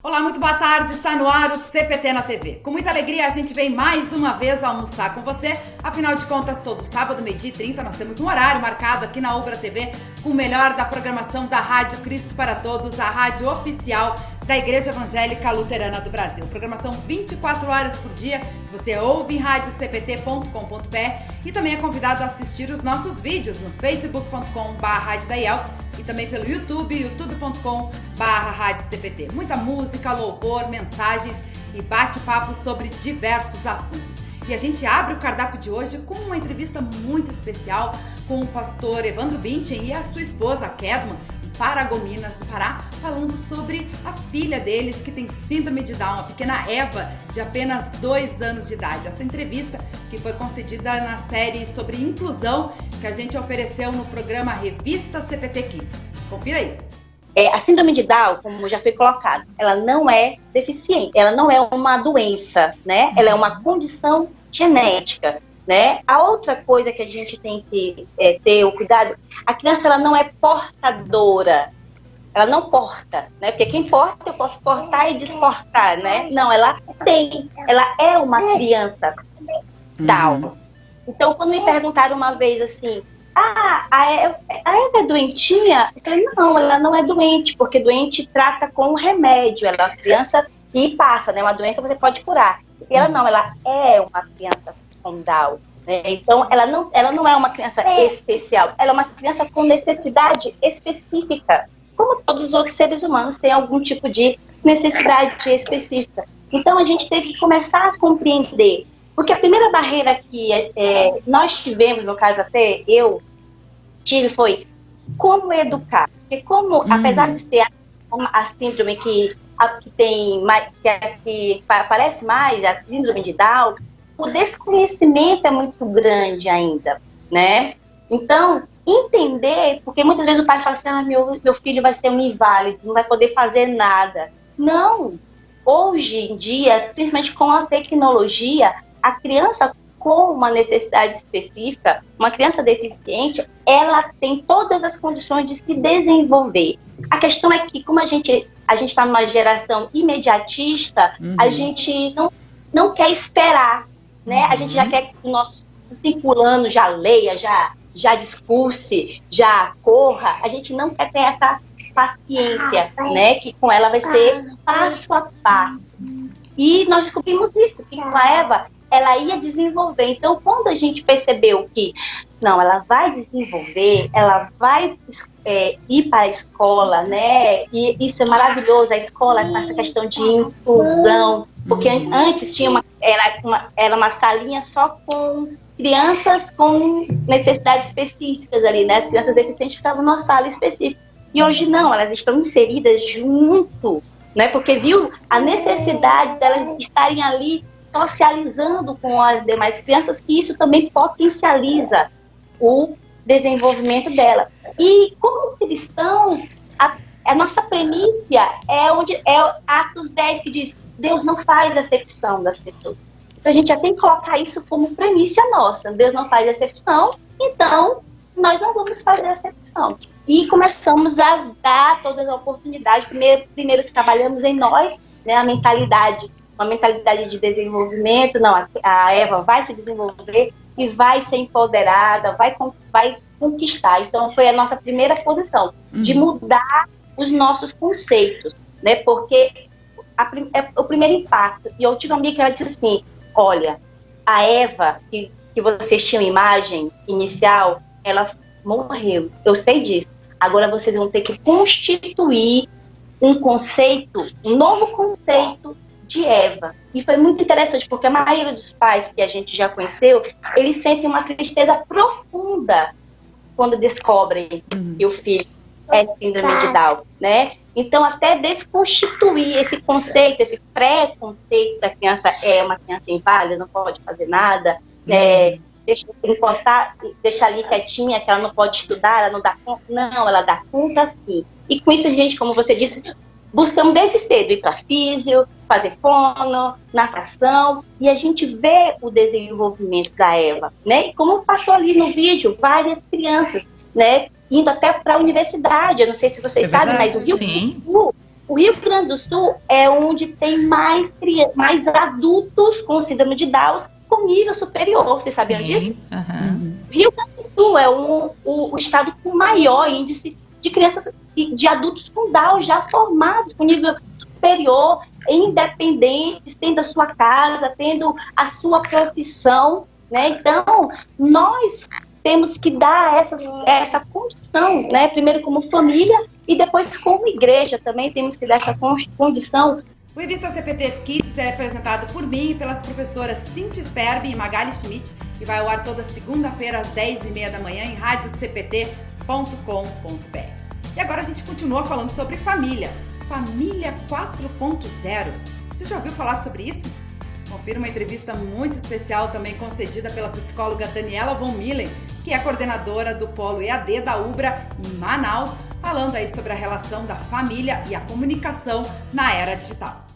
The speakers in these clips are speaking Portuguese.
Olá, muito boa tarde, está no ar o CPT na TV. Com muita alegria a gente vem mais uma vez almoçar com você. Afinal de contas, todo sábado, 12h30, nós temos um horário marcado aqui na Ubra TV com o melhor da programação da Rádio Cristo para Todos, a rádio oficial da Igreja Evangélica Luterana do Brasil. Programação 24 horas por dia, você ouve em radiocpt.com.br e também é convidado a assistir os nossos vídeos no facebook.com/radiodaiel e também pelo YouTube, youtube.com/radiocpt. Muita música, louvor, mensagens e bate-papo sobre diversos assuntos. E a gente abre o cardápio de hoje com uma entrevista muito especial com o pastor Evandro Binchen e a sua esposa, Kedman, Paragominas, do Pará, falando sobre a filha deles que tem síndrome de Down, a pequena Eva, de apenas 2 anos de idade. Essa entrevista que foi concedida na série sobre inclusão que a gente ofereceu no programa Revista CPT Kids. Confira aí. A síndrome de Down, como já foi colocado, ela não é deficiente, ela não é uma doença, né? Ela é uma condição genética. Né? A outra coisa que a gente tem que ter o cuidado, a criança ela não é portadora, ela não porta, né? Porque quem porta, eu posso portar e desportar, né? Não, ela é uma criança Down. Então, quando me perguntaram uma vez assim, a Eva é doentinha? Eu falei, não, ela não é doente, porque doente trata com remédio, ela é uma criança e passa, né? Uma doença você pode curar. E ela não, ela é uma criança com Down, né? Então ela não é uma criança especial, ela é uma criança com necessidade específica, como todos os outros seres humanos têm algum tipo de necessidade específica. Então a gente teve que começar a compreender, porque a primeira barreira que nós tivemos, no caso até eu tive, foi como educar, porque apesar de ter a síndrome que parece mais a síndrome de Down, o desconhecimento é muito grande ainda, né? Então, entender, porque muitas vezes o pai fala assim, meu filho vai ser um inválido, não vai poder fazer nada. Não! Hoje em dia, principalmente com a tecnologia, a criança com uma necessidade específica, uma criança deficiente, ela tem todas as condições de se desenvolver. A questão é que, como a gente está numa geração imediatista, a gente não quer esperar, né? A gente já quer que o nosso 5 anos já leia, já discurse, já corra. A gente não quer ter essa paciência, né? Que com ela vai ser passo a passo. E nós descobrimos isso, que com a Eva, ela ia desenvolver. Então, quando a gente percebeu que, não, ela vai desenvolver, ela vai ir para a escola, né? E isso é maravilhoso, a escola com essa questão de inclusão, porque antes era uma salinha só com crianças com necessidades específicas ali, né? As crianças deficientes ficavam numa sala específica. E hoje não, elas estão inseridas junto, né? Porque viu a necessidade delas estarem ali socializando com as demais crianças, que isso também potencializa o desenvolvimento dela. E como cristãos, a nossa premissa é Atos 10, que diz, Deus não faz acepção das pessoas. Então a gente já tem que colocar isso como premissa nossa. Deus não faz acepção, então nós não vamos fazer acepção. E começamos a dar todas as oportunidades. Primeiro que trabalhamos em nós, né, uma mentalidade de desenvolvimento. Não, a Eva vai se desenvolver e vai ser empoderada, vai conquistar. Então foi a nossa primeira posição, de mudar os nossos conceitos, né? Porque o primeiro impacto, e eu tive uma amiga que ela disse assim, olha, a Eva, que vocês tinham imagem inicial, ela morreu, eu sei disso. Agora vocês vão ter que constituir um novo conceito de Eva. E foi muito interessante, porque a maioria dos pais que a gente já conheceu, eles sentem uma tristeza profunda quando descobrem que o filho é síndrome de Down, né? Então, até desconstituir esse conceito, esse pré-conceito da criança é uma criança inválida, não pode fazer nada, deixa ali quietinha, que ela não pode estudar, ela não dá conta. Não, ela dá conta sim. E com isso a gente, como você disse, buscamos desde cedo ir para físio, fazer fono, natação, e a gente vê o desenvolvimento da Eva, né? E como passou ali no vídeo, várias crianças, né? Indo até para a universidade. Eu não sei se vocês sabem, mas o Rio o Rio Grande do Sul é onde tem mais adultos com síndrome de Down com nível superior. Vocês sabiam disso? O Rio Grande do Sul é o estado com maior índice de crianças, de adultos com Down já formados com nível superior, independentes, tendo a sua casa, tendo a sua profissão, né? Então, nós temos que dar essa condição, né? Primeiro como família e depois como igreja também temos que dar essa condição. O Revista CPT Kids é apresentado por mim e pelas professoras Cintia Sperbi e Magali Schmidt e vai ao ar toda segunda-feira às 10h30 da manhã em radiocpt.com.br. E agora a gente continua falando sobre família. Família 4.0. Você já ouviu falar sobre isso? Confira uma entrevista muito especial também concedida pela psicóloga Daniela Von Millen, que é coordenadora do Polo EAD da UBRA em Manaus, falando aí sobre a relação da família e a comunicação na era digital.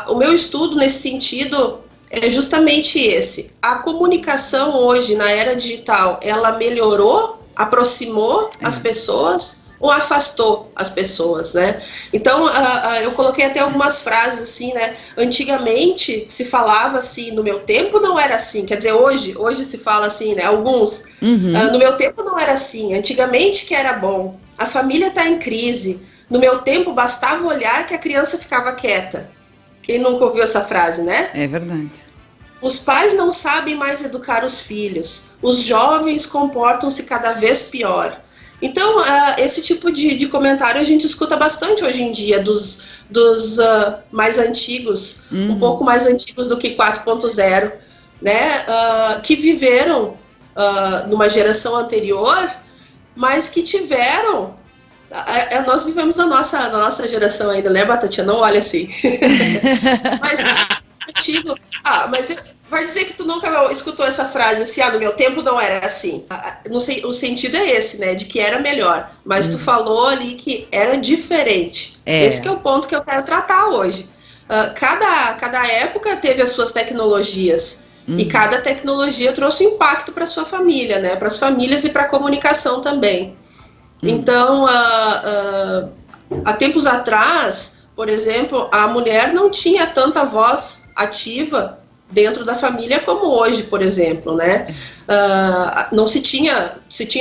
O meu estudo nesse sentido é justamente esse. A comunicação hoje na era digital, ela melhorou, aproximou as pessoas ou afastou as pessoas, né? Então, eu coloquei até algumas frases assim, né? Antigamente se falava assim, no meu tempo não era assim, quer dizer, hoje se fala assim, né? Alguns, no meu tempo não era assim, antigamente que era bom, a família está em crise, no meu tempo bastava olhar que a criança ficava quieta. Quem nunca ouviu essa frase, né? É verdade. Os pais não sabem mais educar os filhos, os jovens comportam-se cada vez pior. Então, esse tipo de comentário a gente escuta bastante hoje em dia, dos mais antigos, um pouco mais antigos do que 4.0, né, que viveram numa geração anterior, mas que tiveram... nós vivemos na nossa geração ainda, né, Batatinha? Não olha assim. Mas antigo... mas... Vai dizer que tu nunca escutou essa frase assim, no meu tempo não era assim. Não sei, o sentido é esse, né, de que era melhor. Mas tu falou ali que era diferente. Esse que é o ponto que eu quero tratar hoje. Cada época teve as suas tecnologias. E cada tecnologia trouxe impacto para sua família, né, para as famílias e para a comunicação também. Então, há tempos atrás, por exemplo, a mulher não tinha tanta voz ativa dentro da família como hoje, por exemplo, né? Não se tinha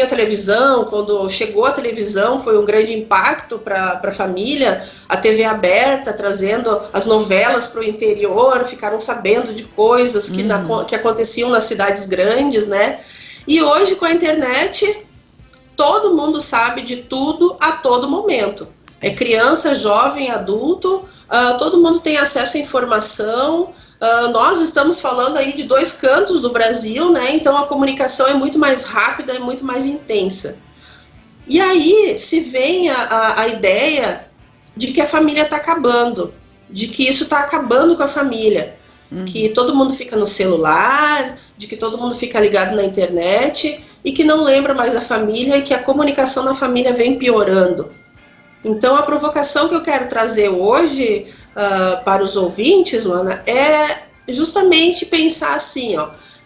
televisão. Quando chegou a televisão foi um grande impacto para a família, a TV aberta trazendo as novelas para o interior, ficaram sabendo de coisas que aconteciam nas cidades grandes, né? E hoje com a internet todo mundo sabe de tudo a todo momento, é criança, jovem, adulto, todo mundo tem acesso à informação. Nós estamos falando aí de 2 cantos do Brasil, né? Então a comunicação é muito mais rápida, é muito mais intensa. E aí se vem a ideia de que a família está acabando, de que isso está acabando com a família, que todo mundo fica no celular, de que todo mundo fica ligado na internet e que não lembra mais da família e que a comunicação na família vem piorando. Então a provocação que eu quero trazer hoje para os ouvintes, Luana, é justamente pensar assim,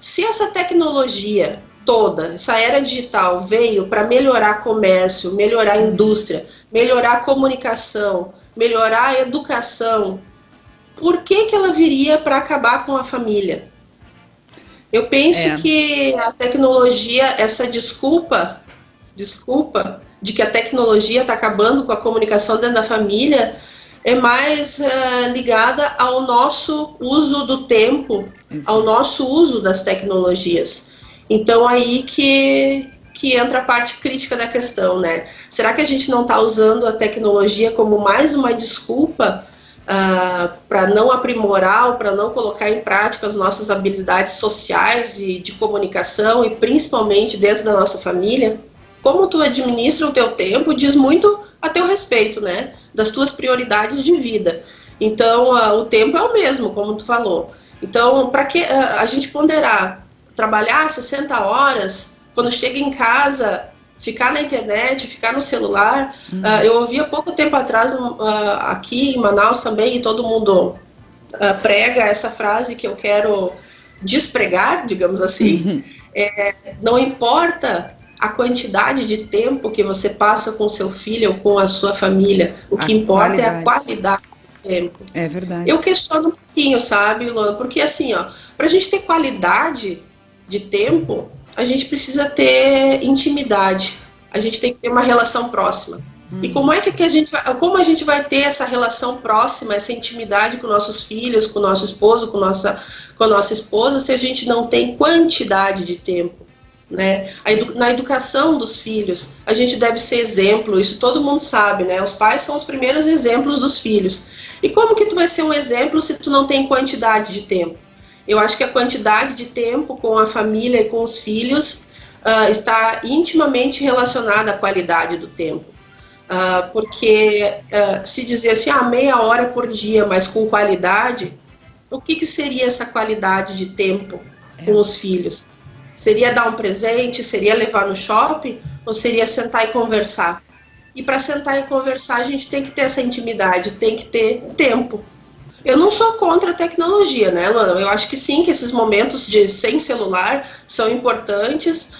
se essa tecnologia toda, essa era digital veio para melhorar comércio, melhorar a indústria, melhorar a comunicação, melhorar a educação, por que ela viria para acabar com a família? Eu penso que a tecnologia, essa desculpa de que a tecnologia está acabando com a comunicação dentro da família, é mais ligada ao nosso uso do tempo, ao nosso uso das tecnologias. Então aí que entra a parte crítica da questão, né? Será que a gente não está usando a tecnologia como mais uma desculpa para não aprimorar ou para não colocar em prática as nossas habilidades sociais e de comunicação, e principalmente dentro da nossa família? Como tu administra o teu tempo diz muito a teu respeito, né? Das tuas prioridades de vida. Então, o tempo é o mesmo, como tu falou. Então, para que a gente ponderar, trabalhar 60 horas, quando chega em casa, ficar na internet, ficar no celular. Eu ouvi há pouco tempo atrás, aqui em Manaus também, e todo mundo prega essa frase que eu quero despregar, digamos assim. Não importa a quantidade de tempo que você passa com seu filho ou com a sua família. O que importa é a qualidade do tempo. É verdade. Eu questiono um pouquinho, sabe, Luana? Porque assim, ó, pra gente ter qualidade de tempo, a gente precisa ter intimidade. A gente tem que ter uma relação próxima. E como a gente vai ter essa relação próxima, essa intimidade com nossos filhos, com o nosso esposo, com a nossa esposa, se a gente não tem quantidade de tempo, né? Na educação dos filhos, a gente deve ser exemplo, isso todo mundo sabe, né? Os pais são os primeiros exemplos dos filhos. E como que tu vai ser um exemplo se tu não tem quantidade de tempo? Eu acho que a quantidade de tempo com a família e com os filhos está intimamente relacionada à qualidade do tempo. Porque se dizer assim, meia hora por dia, mas com qualidade, o que seria essa qualidade de tempo com os filhos? Seria dar um presente, seria levar no shopping, ou seria sentar e conversar? E para sentar e conversar, a gente tem que ter essa intimidade, tem que ter tempo. Eu não sou contra a tecnologia, né, Luana? Eu acho que sim, que esses momentos sem celular são importantes,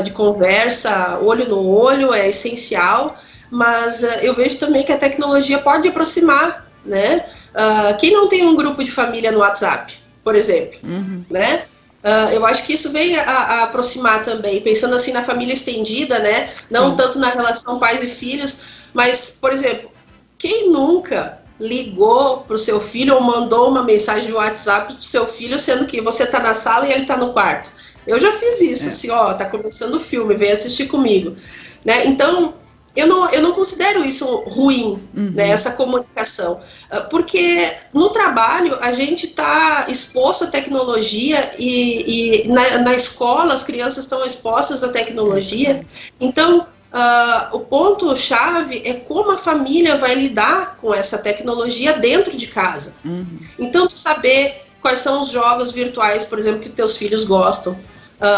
de conversa, olho no olho, é essencial, mas eu vejo também que a tecnologia pode aproximar, né? Quem não tem um grupo de família no WhatsApp, por exemplo, né? Eu acho que isso vem a aproximar também, pensando assim na família estendida, né? Não tanto na relação pais e filhos, mas, por exemplo, quem nunca ligou para o seu filho ou mandou uma mensagem de WhatsApp para o seu filho, sendo que você está na sala e ele está no quarto? Eu já fiz isso, assim, tá começando o filme, vem assistir comigo, né? Então, eu não considero isso ruim, né, essa comunicação, porque no trabalho a gente está exposto à tecnologia e na escola as crianças estão expostas à tecnologia, então o ponto-chave é como a família vai lidar com essa tecnologia dentro de casa. Então, tu saber quais são os jogos virtuais, por exemplo, que teus filhos gostam,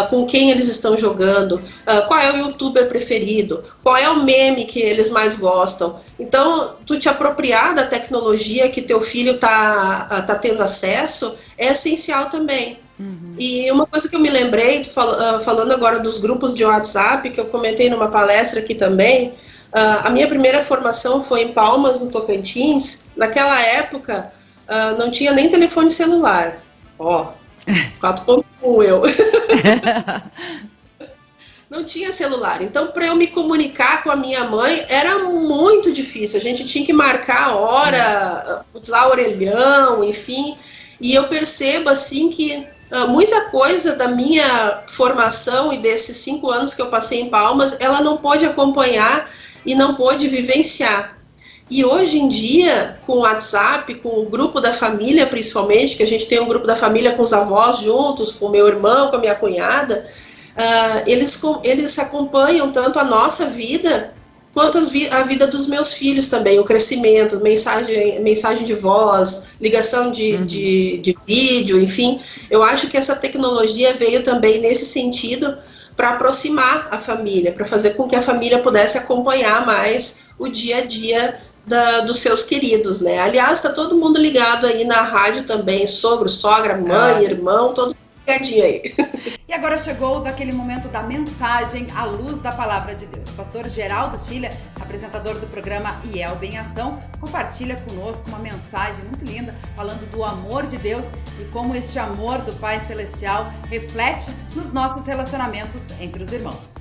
com quem eles estão jogando, qual é o youtuber preferido, qual é o meme que eles mais gostam. Então, tu te apropriar da tecnologia que teu filho tá tendo acesso é essencial também. E uma coisa que eu me lembrei, falando agora dos grupos de WhatsApp, que eu comentei numa palestra aqui também, a minha primeira formação foi em Palmas, no Tocantins. Naquela época, não tinha nem telefone celular. 4.1 eu. Não tinha celular. Então, para eu me comunicar com a minha mãe, era muito difícil. A gente tinha que marcar a hora, usar orelhão, enfim. E eu percebo, assim, que muita coisa da minha formação e desses 5 anos que eu passei em Palmas, ela não pôde acompanhar e não pôde vivenciar. E hoje em dia, com o WhatsApp, com o grupo da família principalmente, que a gente tem um grupo da família com os avós juntos, com o meu irmão, com a minha cunhada, eles acompanham tanto a nossa vida, quanto a vida dos meus filhos também, o crescimento, mensagem de voz, ligação de vídeo, enfim. Eu acho que essa tecnologia veio também nesse sentido para aproximar a família, para fazer com que a família pudesse acompanhar mais o dia a dia dos seus queridos, né? Aliás, está todo mundo ligado aí na rádio também, sogro, sogra, mãe, irmão, todo mundo ligadinho aí. E agora chegou daquele momento da mensagem à luz da palavra de Deus. Pastor Geraldo Schiller, apresentador do programa IELB em Ação, compartilha conosco uma mensagem muito linda, falando do amor de Deus e como este amor do Pai Celestial reflete nos nossos relacionamentos entre os irmãos.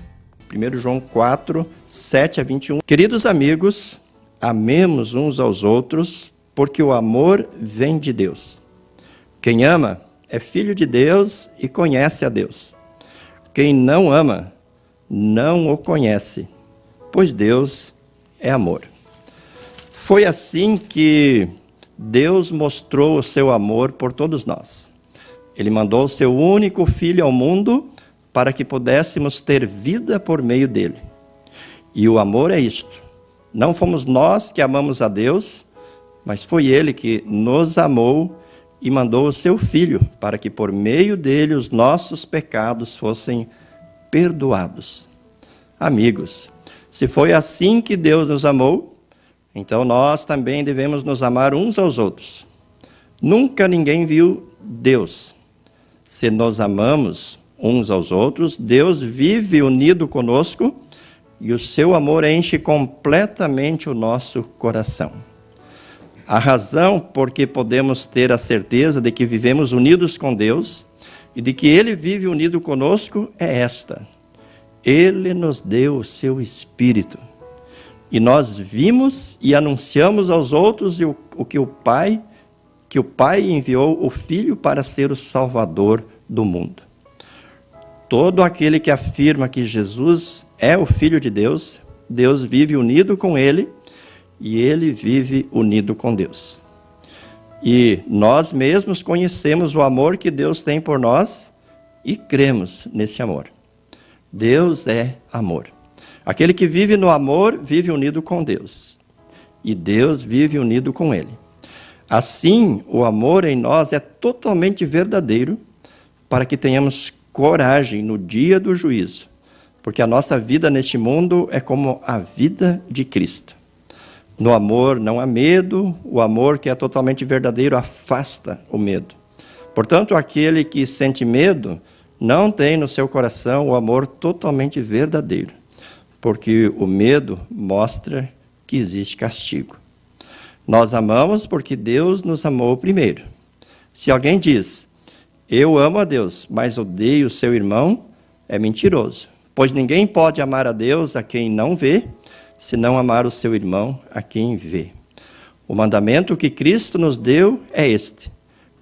1 João 4, 7 a 21. Queridos amigos, amemos uns aos outros, porque o amor vem de Deus. Quem ama é filho de Deus e conhece a Deus. Quem não ama, não o conhece, pois Deus é amor. Foi assim que Deus mostrou o seu amor por todos nós. Ele mandou o seu único filho ao mundo para que pudéssemos ter vida por meio dele. E o amor é isto. Não fomos nós que amamos a Deus, mas foi Ele que nos amou e mandou o seu Filho para que por meio dele os nossos pecados fossem perdoados. Amigos, se foi assim que Deus nos amou, então nós também devemos nos amar uns aos outros. Nunca ninguém viu Deus. Se nos amamos uns aos outros, Deus vive unido conosco e o seu amor enche completamente o nosso coração. A razão por que podemos ter a certeza de que vivemos unidos com Deus e de que Ele vive unido conosco é esta: Ele nos deu o seu Espírito. E nós vimos e anunciamos aos outros que o Pai enviou o Filho para ser o Salvador do mundo. Todo aquele que afirma que Jesus é o Filho de Deus, Deus vive unido com Ele e Ele vive unido com Deus. E nós mesmos conhecemos o amor que Deus tem por nós e cremos nesse amor. Deus é amor. Aquele que vive no amor vive unido com Deus. E Deus vive unido com Ele. Assim, o amor em nós é totalmente verdadeiro para que tenhamos coragem no dia do juízo. Porque a nossa vida neste mundo é como a vida de Cristo. No amor não há medo, o amor que é totalmente verdadeiro afasta o medo. Portanto, aquele que sente medo não tem no seu coração o amor totalmente verdadeiro, porque o medo mostra que existe castigo. Nós amamos porque Deus nos amou primeiro. Se alguém diz, eu amo a Deus, mas odeio o seu irmão, é mentiroso, pois ninguém pode amar a Deus a quem não vê, se não amar o seu irmão a quem vê. O mandamento que Cristo nos deu é este: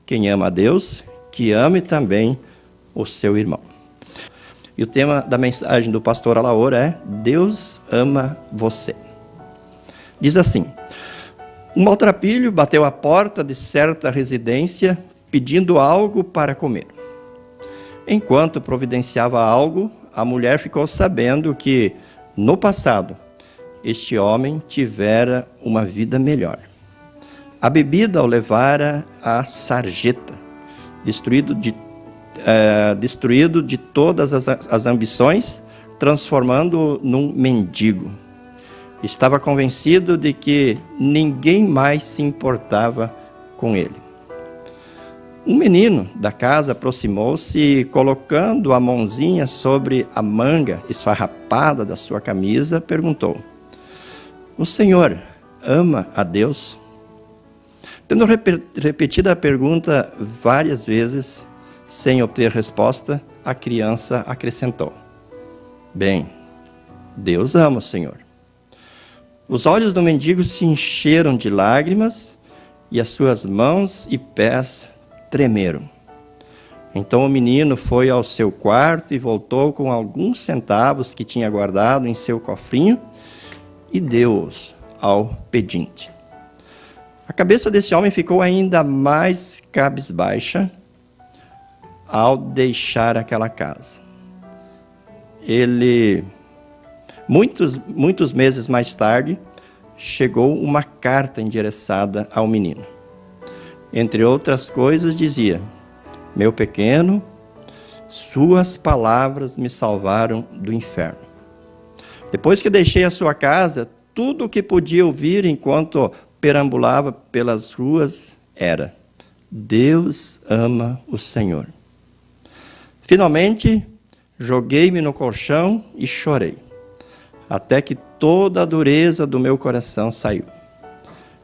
quem ama a Deus, que ame também o seu irmão. E o tema da mensagem do pastor Alaor é: Deus ama você. Diz assim: um maltrapilho bateu à porta de certa residência pedindo algo para comer. Enquanto providenciava algo, a mulher ficou sabendo que, no passado, este homem tivera uma vida melhor. A bebida o levara à sarjeta, destruído de todas as ambições, transformando-o num mendigo. Estava convencido de que ninguém mais se importava com ele. Um menino da casa aproximou-se e, colocando a mãozinha sobre a manga esfarrapada da sua camisa, perguntou: o senhor ama a Deus? Tendo repetido a pergunta várias vezes, sem obter resposta, a criança acrescentou: bem, Deus ama o Senhor. Os olhos do mendigo se encheram de lágrimas e as suas mãos e pés tremeram. Então o menino foi ao seu quarto e voltou com alguns centavos que tinha guardado em seu cofrinho e deu-os ao pedinte. A cabeça desse homem ficou ainda mais cabisbaixa ao deixar aquela casa. Muitos meses mais tarde, chegou uma carta endereçada ao menino. Entre outras coisas, dizia: meu pequeno, suas palavras me salvaram do inferno. Depois que deixei a sua casa, tudo o que podia ouvir enquanto perambulava pelas ruas era: Deus ama o Senhor. Finalmente, joguei-me no colchão e chorei, até que toda a dureza do meu coração saiu.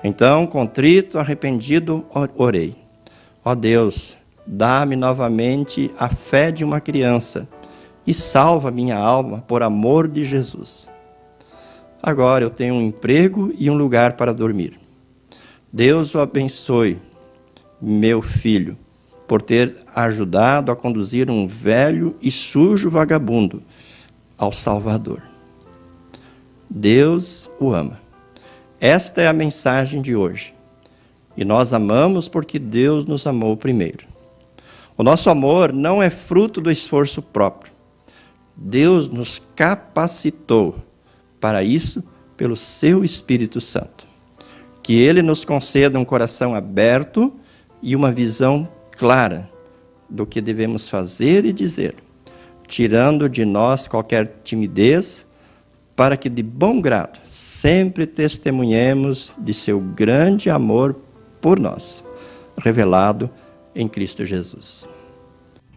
Então, contrito, arrependido, orei: ó Deus, dá-me novamente a fé de uma criança e salva minha alma por amor de Jesus. Agora eu tenho um emprego e um lugar para dormir. Deus o abençoe, meu filho, por ter ajudado a conduzir um velho e sujo vagabundo ao Salvador. Deus o ama. Esta é a mensagem de hoje. E nós amamos porque Deus nos amou primeiro. O nosso amor não é fruto do esforço próprio. Deus nos capacitou para isso pelo seu Espírito Santo. Que Ele nos conceda um coração aberto e uma visão clara do que devemos fazer e dizer, tirando de nós qualquer timidez, para que de bom grado sempre testemunhemos de seu grande amor por nós, revelado em Cristo Jesus.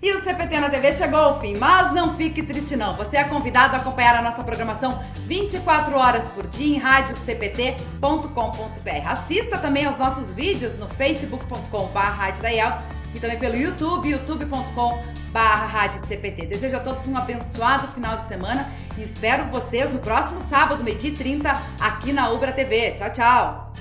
E o CPT na TV chegou ao fim, mas não fique triste não. Você é convidado a acompanhar a nossa programação 24 horas por dia em radiocpt.com.br. Assista também aos nossos vídeos no facebook.com/radiodaiel e também pelo YouTube, youtube.com/radiocpt. Desejo a todos um abençoado final de semana e espero vocês no próximo sábado, 12h30, aqui na Ubra TV. Tchau, tchau!